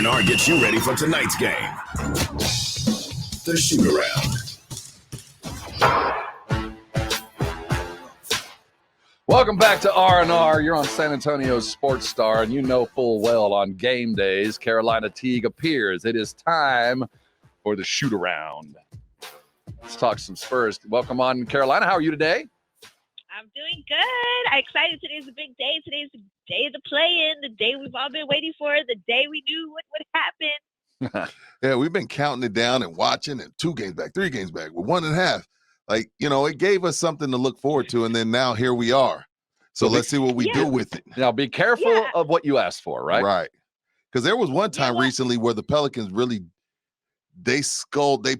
R&R gets you ready for tonight's game. The Shootaround. Welcome back to R&R. You're on San Antonio's Sports Star, and you know full well on game days, Carolina Teague appears. It is time for the Shootaround. Let's talk some Spurs. Welcome on, Carolina. How are you today? I'm doing good. I'm excited. Today's a big day. Today's the day of the play-in, the day we've all been waiting for, the day we knew what would happen. Yeah, we've been counting it down and watching, and 2 games back, 3 games back, with 1.5. Like, it gave us something to look forward to, and then now here we are. So let's see what we do with it. Now, be careful of what you asked for, right? Right. Because there was one time recently where the Pelicans really, they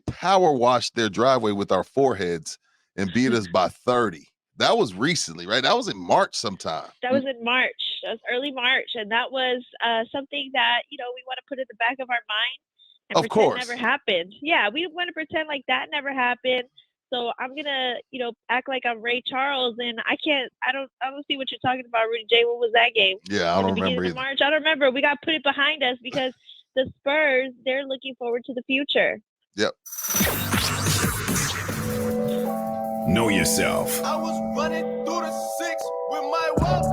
power washed their driveway with our foreheads and beat us by 30. That was recently, right? That was in March sometime. That was in March. That was early March. And that was something that, we want to put in the back of our mind and of pretend course. never happened. Yeah, we want to pretend like that never happened. So I'm going to, act like I'm Ray Charles, and I don't see what you're talking about, Rudy J. What was that game? Yeah, I don't remember either. March? I don't remember. We got to put it behind us because the Spurs, they're looking forward to the future. Yep. Know yourself. I was running through the 6 with my walk.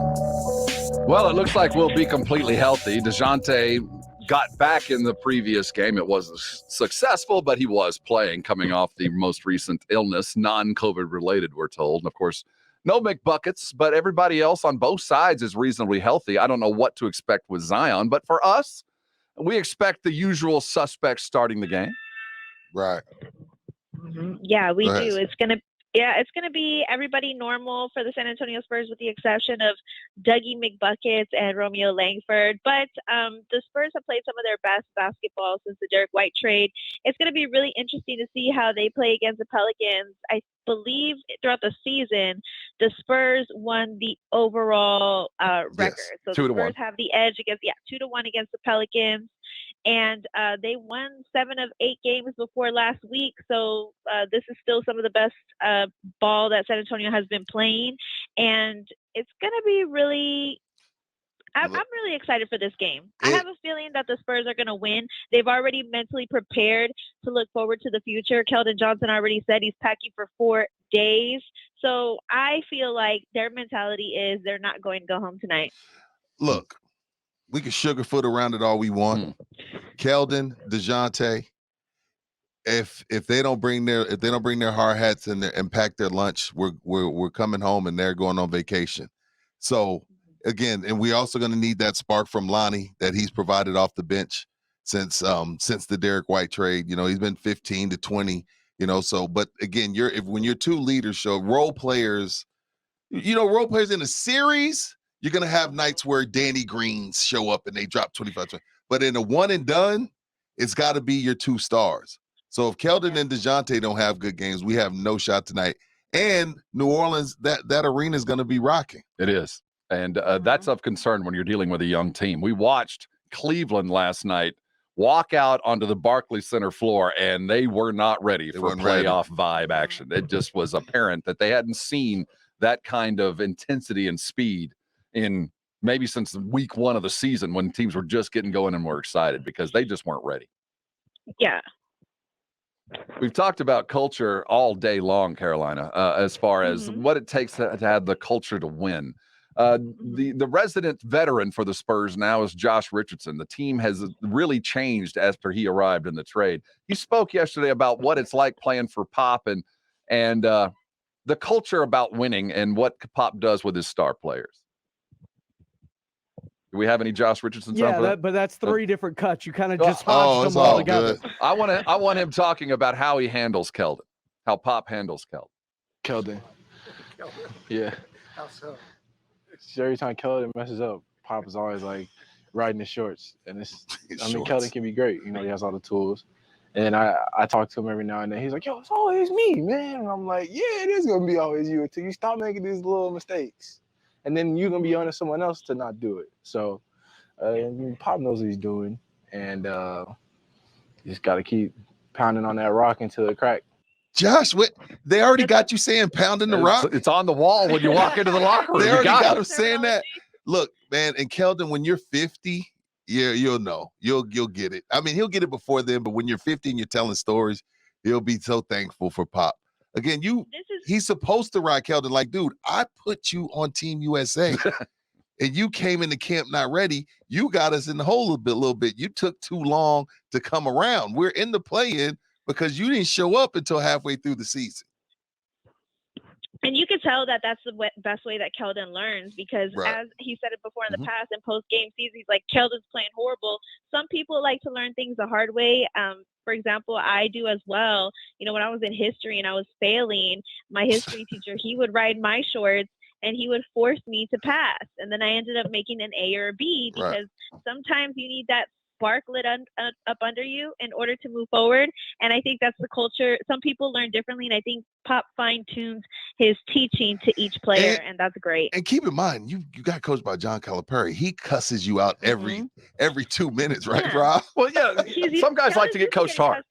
Well, it looks like we'll be completely healthy. DeJounte got back in the previous game. It wasn't successful, but he was playing, coming off the most recent illness, non-COVID related, we're told. And of course, no McBuckets, but everybody else on both sides is reasonably healthy. I don't know what to expect with Zion, but for us, we expect the usual suspects starting the game. Right. Mm-hmm. Yeah, we do. It's going to be everybody normal for the San Antonio Spurs with the exception of Dougie McBuckets and Romeo Langford. But the Spurs have played some of their best basketball since the Derek White trade. It's going to be really interesting to see how they play against the Pelicans. I believe throughout the season, the Spurs won the overall record. So the Spurs have the edge against, 2-1 against the Pelicans. And they won 7 of 8 games before last week. So this is still some of the best ball that San Antonio has been playing. And it's going to be really I'm really excited for this game. I have a feeling that the Spurs are going to win. They've already mentally prepared to look forward to the future. Keldon Johnson already said he's packing for 4 days. So I feel like their mentality is they're not going to go home tonight. Look. We can sugarfoot around it all we want. Keldon, DeJounte, if they don't bring their hard hats and pack their lunch, we're coming home and they're going on vacation. So again, and we're also going to need that spark from Lonnie that he's provided off the bench since the Derek White trade. He's been 15 to 20. So but again, when your 2 leaders show role players, role players in a series. You're going to have nights where Danny Greens show up and they drop 25. But in a one and done, it's got to be your 2 stars. So if Keldon and DeJounte don't have good games, we have no shot tonight. And New Orleans, that arena is going to be rocking. It is. And that's of concern when you're dealing with a young team. We watched Cleveland last night walk out onto the Barclays Center floor, and they were not ready for playoff vibe action. It just was apparent that they hadn't seen that kind of intensity and speed in maybe since week 1 of the season when teams were just getting going and were excited because they just weren't ready. Yeah. We've talked about culture all day long, Carolina, as far as what it takes to have the culture to win. The resident veteran for the Spurs now is Josh Richardson. The team has really changed after he arrived in the trade. He spoke yesterday about what it's like playing for Pop and the culture about winning and what Pop does with his star players. Do we have any Josh Richardson? Yeah, but that's 3 different cuts. You kind of just hodged them all together. Good. I want him talking about how he handles Keldon, how Pop handles Keldon. Yeah. How so? Every time Keldon messes up, Pop is always like riding his shorts, and Keldon can be great. He has all the tools. And I talk to him every now and then. He's like, "Yo, it's always me, man." And I'm like, "Yeah, it is gonna be always you until you stop making these little mistakes." And then you're going to be on to someone else to not do it. So Pop knows what he's doing. And you just got to keep pounding on that rock until it cracks. Josh, they already got you saying pounding the rock? It's on the wall when you walk into the locker room. They already got him saying that. Look, man, and Keldon, when you're 50, Yeah, you'll know. You'll get it. I mean, he'll get it before then, but when you're 50 and you're telling stories, he'll be so thankful for Pop. Again, he's supposed to ride Keldon like, dude, I put you on Team USA. And you came into camp not ready. You got us in the hole a little bit. You took too long to come around. We're in the play-in because you didn't show up until halfway through the season. And you could tell that that's the best way that Keldon learns because as he said it before in the past in post-game seasons, he's like, Keldon's playing horrible. Some people like to learn things the hard way. For example, I do as well. You know, when I was in history and I was failing, my history teacher, he would ride my shorts and he would force me to pass. And then I ended up making an A or a B because sometimes you need that spark lit up under you in order to move forward. And I think that's the culture. Some people learn differently. And I think Pop fine-tunes his teaching to each player. And that's great. And keep in mind, you got coached by John Calipari. He cusses you out every 2 minutes, right, Rob? Well, yeah. Some guys like to get coached hard.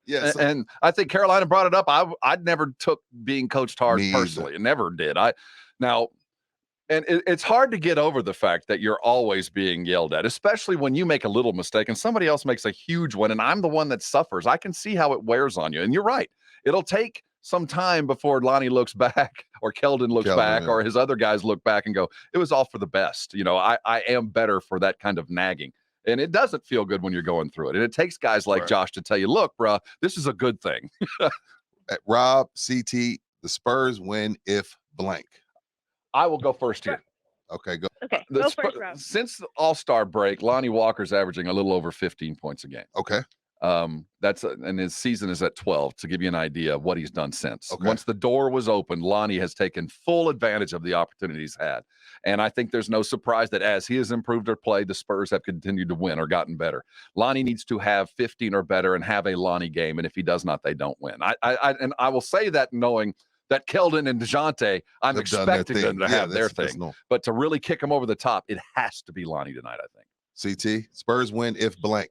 Yeah, and I think Carolina brought it up. I never took being coached hard personally. I never did. And it's hard to get over the fact that you're always being yelled at, especially when you make a little mistake and somebody else makes a huge one and I'm the one that suffers. I can see how it wears on you. And you're right. It'll take some time before Lonnie looks back or Keldon looks back or his other guys look back and go, it was all for the best. You know, I am better for that kind of nagging. And it doesn't feel good when you're going through it. And it takes guys like Josh to tell you, look, bro, this is a good thing. Rob, CT, the Spurs win if blank. I will go first here. Okay, go. Okay, go first, Rob. Since the All-Star break, Lonnie Walker's averaging a little over 15 points a game. Okay. And his season is at 12 to give you an idea of what he's done since. Okay. Once the door was open, Lonnie has taken full advantage of the opportunities had. And I think there's no surprise that as he has improved their play, the Spurs have continued to win or gotten better. Lonnie needs to have 15 or better and have a Lonnie game. And if he does not, they don't win. I will say that knowing that Keldon and DeJounte, I'm expecting them to have their thing. But to really kick them over the top, it has to be Lonnie tonight, I think. CT, Spurs win if blank.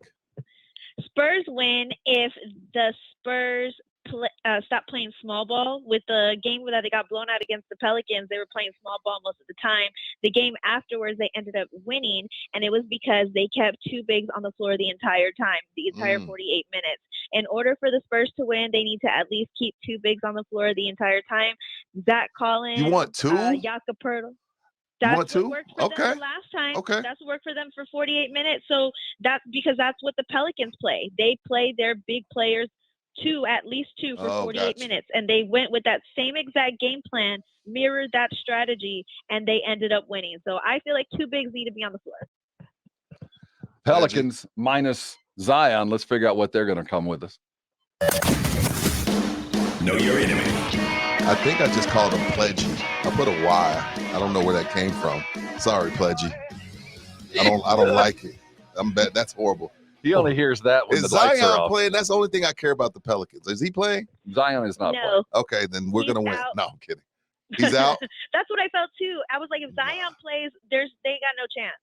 Spurs win if the Spurs stop playing small ball. With the game that they got blown out against the Pelicans, they were playing small ball most of the time. The game afterwards, they ended up winning, and it was because they kept two bigs on the floor the entire time, the entire 48 minutes. In order for the Spurs to win, they need to at least keep two bigs on the floor the entire time. Zach Collins. You want two? Jakob Poeltl. That's what worked for them the last time. Okay. That's what worked for them for 48 minutes. So that's because that's what the Pelicans play. They play their big players at least two for 48 minutes. And they went with that same exact game plan, mirrored that strategy, and they ended up winning. So I feel like two bigs need to be on the floor. Pelicans minus Zion. Let's figure out what they're going to come with us. Know your enemy. I think I just called him Pledgy. I put a Y. I don't know where that came from. Sorry, Pledgy. I don't like it. That's horrible. He only hears that when the lights are off. Is Zion playing? That's the only thing I care about the Pelicans. Is he playing? Zion is not playing. Okay, then we're going to win. No, I'm kidding. He's out? That's what I felt too. I was like, if Zion plays, they got no chance.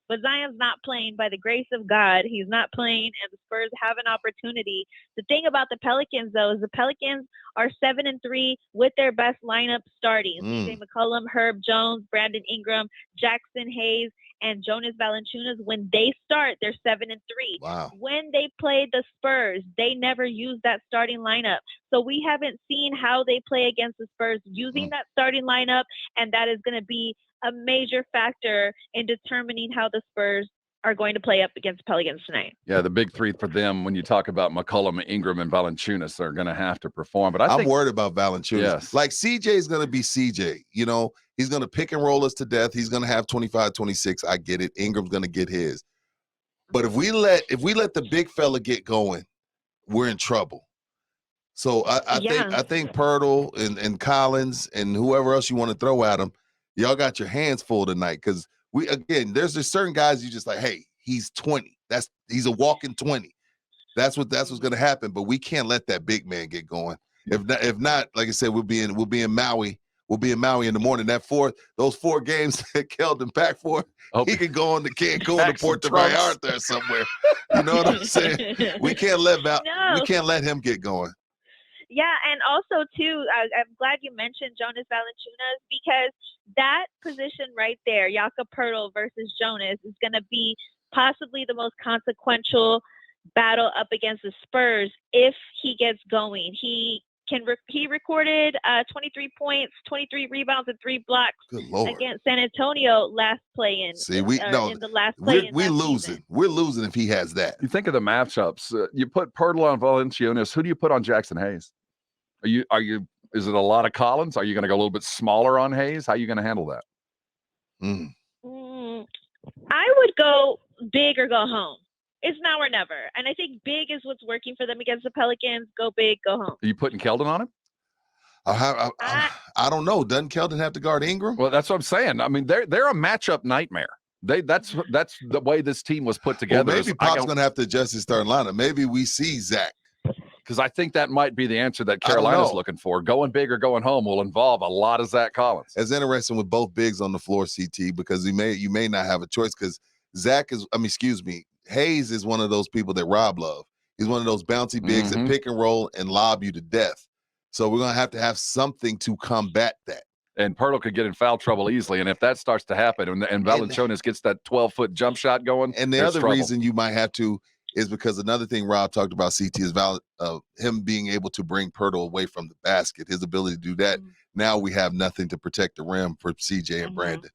But Zion's not playing by the grace of God. He's not playing, and the Spurs have an opportunity. The thing about the Pelicans, though, is the Pelicans are 7-3 with their best lineup starting. CJ McCollum, Herb Jones, Brandon Ingram, Jackson Hayes, and Jonas Valanciunas. When they start, they're 7-3. Wow. When they play the Spurs, they never use that starting lineup. So we haven't seen how they play against the Spurs using that starting lineup, and that is going to be a major factor in determining how the Spurs are going to play up against Pelicans tonight. Yeah, the big three for them, when you talk about McCollum, Ingram, and Valanciunas, are going to have to perform. But I'm worried about Valanciunas. Yes. Like, CJ is going to be CJ. You know, he's going to pick and roll us to death. He's going to have 25, 26. I get it. Ingram's going to get his. But if we let the big fella get going, we're in trouble. So I think Poeltl and Collins and whoever else you want to throw at him, y'all got your hands full tonight, because there's just certain guys you just like, hey, he's 20. He's a walking 20. That's what's going to happen. But we can't let that big man get going. If not, like I said, we'll be in Maui. We'll be in Maui in the morning. Those 4 games that Keldon packed for, he could go on to Cancun to Puerto Vallarta or somewhere. You know what I'm saying? We can't let him get going. Yeah, and also, too, I'm glad you mentioned Jonas Valanciunas, because that position right there, Jakob Poeltl versus Jonas, is going to be possibly the most consequential battle up against the Spurs if he gets going. He recorded 23 points, 23 rebounds, and 3 blocks against San Antonio last play-in. See, in the last play-in. We're losing. Season. We're losing if he has that. You think of the matchups. You put Pirtle on Valanciunas. Who do you put on Jackson Hayes? Is it a lot of Collins? Are you going to go a little bit smaller on Hayes? How are you going to handle that? I would go big or go home. It's now or never. And I think big is what's working for them against the Pelicans. Go big, go home. Are you putting Keldon on him? I don't know. Doesn't Keldon have to guard Ingram? Well, that's what I'm saying. I mean, they're a matchup nightmare. That's the way this team was put together. Well, maybe Pop's going to have to adjust his starting lineup. Maybe we see Zach. Because I think that might be the answer that Carolina's looking for. Going big or going home will involve a lot of Zach Collins. It's interesting with both bigs on the floor, CT, because you may not have a choice because Hayes is one of those people that Rob love. He's one of those bouncy bigs that pick and roll and lob you to death. So we're going to have something to combat that. And Pirtle could get in foul trouble easily. And if that starts to happen and Valanciunas gets that 12-foot jump shot going, and the other reason you might have to is because another thing Rob talked about, CT, is him being able to bring Pirtle away from the basket, his ability to do that. Now we have nothing to protect the rim for CJ and Brandon.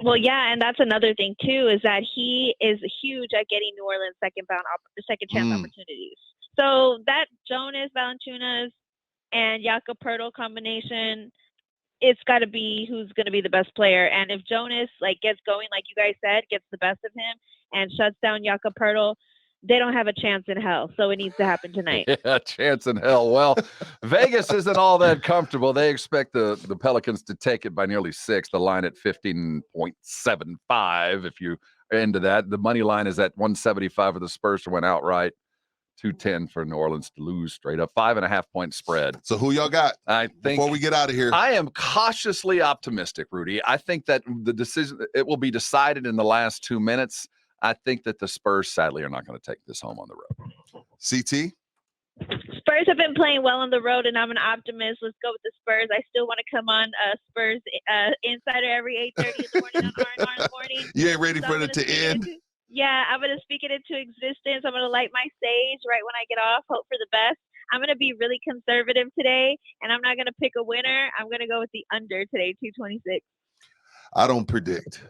Well, yeah, and that's another thing, too, is that he is huge at getting New Orleans second chance opportunities. So that Jonas, Valanciunas, and Jakob Pirtle combination, it's got to be who's going to be the best player. And if Jonas gets going, like you guys said, gets the best of him and shuts down Jakob Pirtle, they don't have a chance in hell. So it needs to happen tonight. Yeah, chance in hell. Well, Vegas isn't all that comfortable. They expect the Pelicans to take it by nearly 6. The line at 15.75. If you are into that, the money line is at 175 for the Spurs to win outright. 210 for New Orleans to lose straight up. 5.5-point spread. So who y'all got? I think before we get out of here, I am cautiously optimistic, Rudy. I think that the decision, it will be decided in the last 2 minutes. I think that the Spurs, sadly, are not going to take this home on the road. CT? Spurs have been playing well on the road, and I'm an optimist. Let's go with the Spurs. I still want to come on Spurs Insider every 8:30 in the morning on R&R in the morning. You ain't ready for it to end? I'm going to speak it into existence. I'm going to light my sage right when I get off, hope for the best. I'm going to be really conservative today, and I'm not going to pick a winner. I'm going to go with the under today, 226. I don't predict.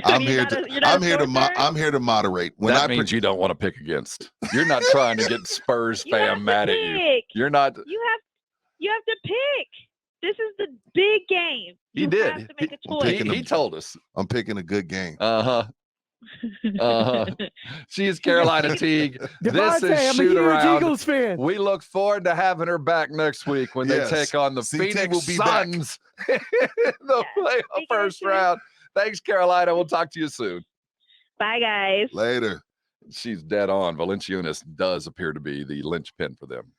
I'm here to moderate. That means you don't want to pick against. You're not trying to get Spurs fan mad at you. You're not. You have to pick. This is the big game. He did. Have to make a choice. He told us. I'm picking a good game. She is Carolina Teague. This is I'm a huge Eagles fan. We look forward to having her back next week when they take on the Phoenix Suns in the playoff first round. Thanks, Carolina. We'll talk to you soon. Bye, guys. Later. She's dead on. Valanciunas does appear to be the linchpin for them.